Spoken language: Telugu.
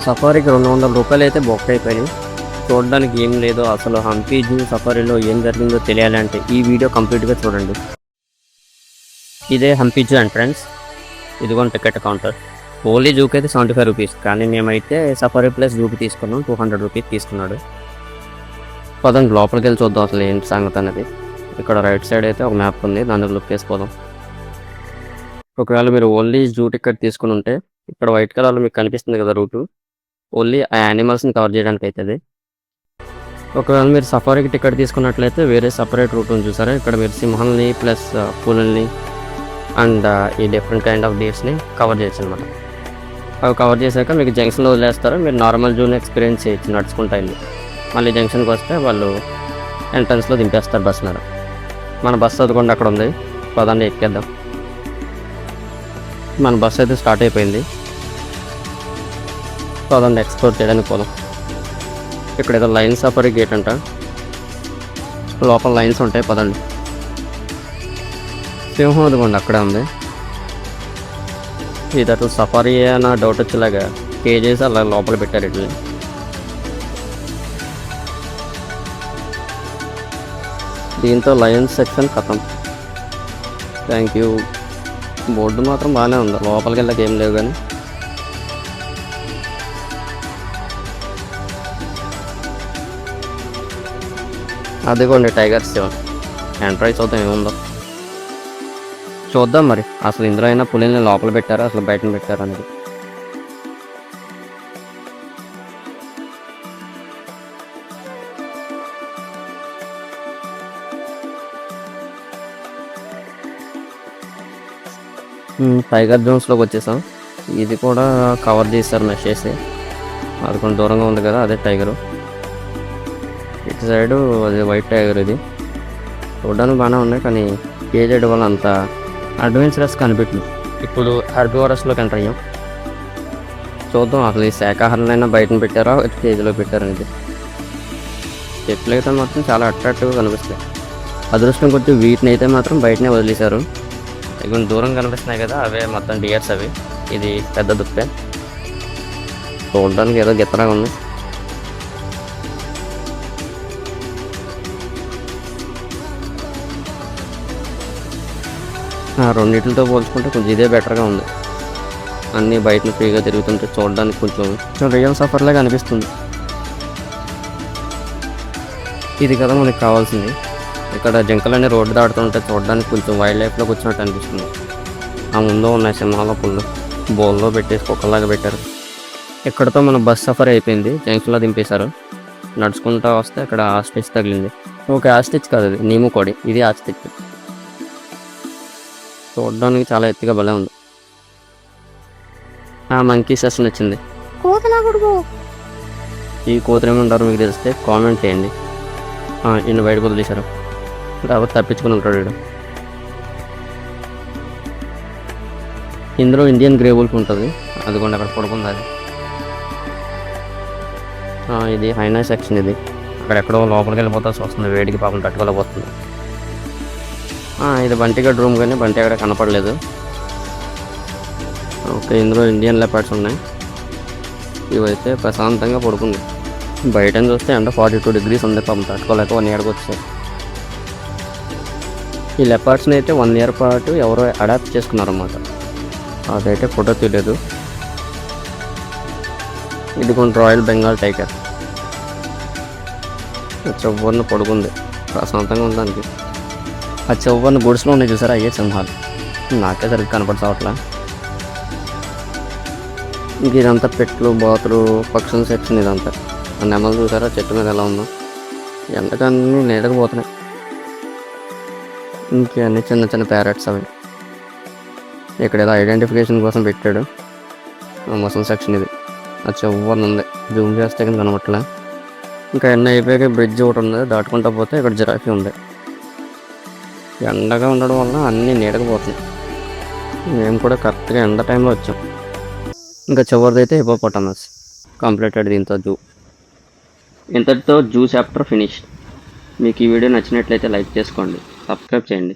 సఫారీకి 200 రూపాయలు అయితే బొక్క అయిపోయినాయి. చూడడానికి ఏం లేదో, అసలు హంపీ జూ సఫారీలో ఏం జరిగిందో తెలియాలంటే ఈ వీడియో కంప్లీట్గా చూడండి. ఇదే హంపీ జూ ఎంట్రన్స్. ఇదిగోండి టికెట్ కౌంటర్. ఓన్లీ జూకి అయితే 75 రూపీస్, కానీ మేమైతే సఫారీ ప్లస్ జూకి తీసుకున్నాం. 200 రూపీస్ తీసుకున్నాడు. పదండి లోపలికి వెళ్ళి చూద్దాం అసలు ఏంటి సంగతి అనేది. ఇక్కడ రైట్ సైడ్ అయితే ఒక మ్యాప్ ఉంది, దాన్ని లుక్ వేసిపోదాం. ఒకవేళ మీరు ఓన్లీ జూ టికెట్ తీసుకుని ఉంటే ఇక్కడ వైట్ కలర్లో మీకు కనిపిస్తుంది కదా రూటు, ఓన్లీ ఆ యానిమల్స్ని కవర్ చేయడానికి అవుతుంది. ఒకవేళ మీరు సఫారీకి టికెట్ తీసుకున్నట్లయితే వేరే సపరేట్ రూట్ ఉంది చూసారా, ఇక్కడ మీరు సింహాలని ప్లస్ పులుల్ని అండ్ ఈ డిఫరెంట్ కైండ్ ఆఫ్ డీర్స్ని కవర్ చేయొచ్చు అనమాట. అవి కవర్ చేశాక మీకు జంక్షన్లో వదిలేస్తారు. మీరు నార్మల్ జూని ఎక్స్పీరియన్స్ చేయొచ్చు నడుచుకుంటా వెళ్ళి. మళ్ళీ జంక్షన్కి వస్తే వాళ్ళు ఎంట్రన్స్లో దింపేస్తారు బస్ మీద. మన బస్సు అదిగోండి అక్కడ ఉంది, పదండి ఎక్కేద్దాం. మన బస్సు అయితే స్టార్ట్ అయిపోయింది. పదండి ఎక్స్ప్లోర్ చేయడానికి పోదాం. ఇక్కడ ఏదో లైన్ సఫారీ గేట్ అంట, లోపల లైన్స్ ఉంటాయి. పదండి. సింహం అదిగోండి అక్కడే ఉంది. ఇది అటు సఫారీ అన్న డౌట్ వచ్చేలాగా కేజెస్ అలా లోపల పెట్టారు. ఇట్లా దీంతో లయన్స్ సెక్షన్ ఖతం. Thank you. బోర్డు మాత్రం బాగానే ఉంది, లోపలికి వెళ్ళక ఏం లేవు. కానీ అదిగోండి టైగర్ సెవెన్. ఎంటర్ అయి చూద్దాం ఏముందో. చూద్దాం మరి అసలు ఇందులో అయినా పులిని లోపల పెట్టారా అసలు బయటను పెట్టారా అనేది. టైగర్ జోన్స్లోకి వచ్చేసాం. ఇది కూడా కవర్ చేశారు మెష్ చేసి. అది కొంచెం దూరంగా ఉంది కదా, అదే టైగరు. ఇటు సైడు అది వైట్ టైగర్. ఇది చూడడానికి బాగానే ఉన్నాయి, కానీ కేజెడ్ వల్ల అంత అడ్వెంచరస్ కనిపెట్టింది. ఇప్పుడు హెర్బివరస్లోకి ఎంటర్ అయ్యాం. చూద్దాం అసలు ఈ శాఖాహారాలైనా బయటను పెట్టారా కేజీలో పెట్టారనేది. చెట్లు అయితే మాత్రం చాలా అట్రాక్టివ్గా కనిపిస్తాయి. అదృష్టం కొద్ది వీటిని అయితే మాత్రం బయటనే వదిలేశారు. ఇవి దూరం కనిపిస్తున్నాయి కదా, అవే మొత్తం డియర్స్ అవి. ఇది పెద్ద దుప్పే, చూడడానికి ఏదో గిత్తరాగా ఉంది. రెండింటితో పోల్చుకుంటే కొంచెం ఇదే బెటర్గా ఉంది. అన్నీ బయటను ఫ్రీగా తిరుగుతుంటే చూడడానికి కొంచెం రియల్ సఫర్లాగా అనిపిస్తుంది. ఇది కదా మనకి కావాల్సింది. ఇక్కడ జింకలన్నీ రోడ్డు దాడుతుంటే చూడడానికి కొంచెం వైల్డ్ లైఫ్లోకి వచ్చినట్టు అనిపిస్తుంది. ఆ ముందు ఉన్నాయి సింహాల పుల్లు, బోల్లో పెట్టేసి కుక్కలాగా పెట్టారు. ఇక్కడతో మన బస్ సఫర్ అయిపోయింది. జంక్షన్లో దింపేశారు. నడుచుకుంటూ వస్తే ఇక్కడ ఆస్టిచ్ తగిలింది. ఓకే, ఆస్టిచ్ కాదు, అది నీము కోడి. ఇది ఆస్టిచ్. చూడడానికి చాలా ఎత్తుగా భలే ఉంది. మంకీ సెషన్ వచ్చింది. ఈ కోతులు ఏమంటారు మీకు తెలిస్తే కామెంట్ చేయండి. ఇన్ని బయటకు వదిలేశారు, కాబట్టి తప్పించుకుని ఉంటాడు వీడు. ఇందులో ఇండియన్ గ్రే వూల్ఫ్ ఉంటుంది. అదిగోండి అక్కడ పడుకుంది అది. ఇది హైనా సెక్షన్. ఇది అక్కడెక్కడో లోపలికి వెళ్ళిపోతాల్సి వస్తుంది, వేడికి పాపం తట్టుకోలేకపోతుంది. ఇది బంటిగడ్ రూమ్, కానీ బంటి అక్కడ కనపడలేదు. ఓకే, ఇందులో ఇండియన్ లెపర్డ్స్ ఉన్నాయి. ఇవైతే ప్రశాంతంగా పడుకుంది. బయట చూస్తే ఎండ 42 degrees ఉంది, పాపం తట్టుకోలేక 1 yearకి వచ్చాయి. ఈ లెపర్డ్స్ని అయితే 1 year పాటు ఎవరో అడాప్ట్ చేసుకున్నారన్నమాట. అదైతే ఫోటో తీయలేదు. ఇది కొంచెం రాయల్ బెంగాల్ టైగర్. చెవ్వరిని పడుకుంది, ప్రశాంతంగా ఉంది దానికి. ఆ చెవ్వరిని గుడిసెలో ఉన్నాయి చూసారా, అయ్యే సింహాలు. నాకే సరిగ్గా కనపడతావట్లా. ఇంక ఇదంతా పెట్లు, బాతులు, పక్షుల సెక్షన్. ఇదంతా నెమలు చూసారా చెట్టు మీద ఎలా ఉందో. ఎంతకన్నీ నీడకు పోతున్నాయి. ఇంకన్నీ చిన్న చిన్న ప్యారెట్స్ అవి. ఇక్కడ ఏదో ఐడెంటిఫికేషన్ కోసం పెట్టాడు. మొసం సెక్షన్ ఇది. ఆ చెవ్వని ఉంది, జూమ్ చేస్తే కానీ కనబట్టలే. ఇంకా ఎన్న అయిపోయాక బ్రిడ్జ్ ఒకటి ఉంది, దాటుకుంటా పోతే ఇక్కడ జిరాఫీ ఉంది. ఎండగా ఉండడం వల్ల అన్నీ నీడకు పోతున్నాయి. మేము కూడా కరెక్ట్గా ఎండ టైంలో వచ్చాం. ఇంకా చివరిదైతే హిపోపోటమస్ కంప్లీటెడ్. దీంతో జూ ఇంతటితో జూ చాప్టర్ ఫినిష్. మీకు ఈ వీడియో నచ్చినట్లయితే లైక్ చేసుకోండి, సబ్స్క్రైబ్ చేయండి.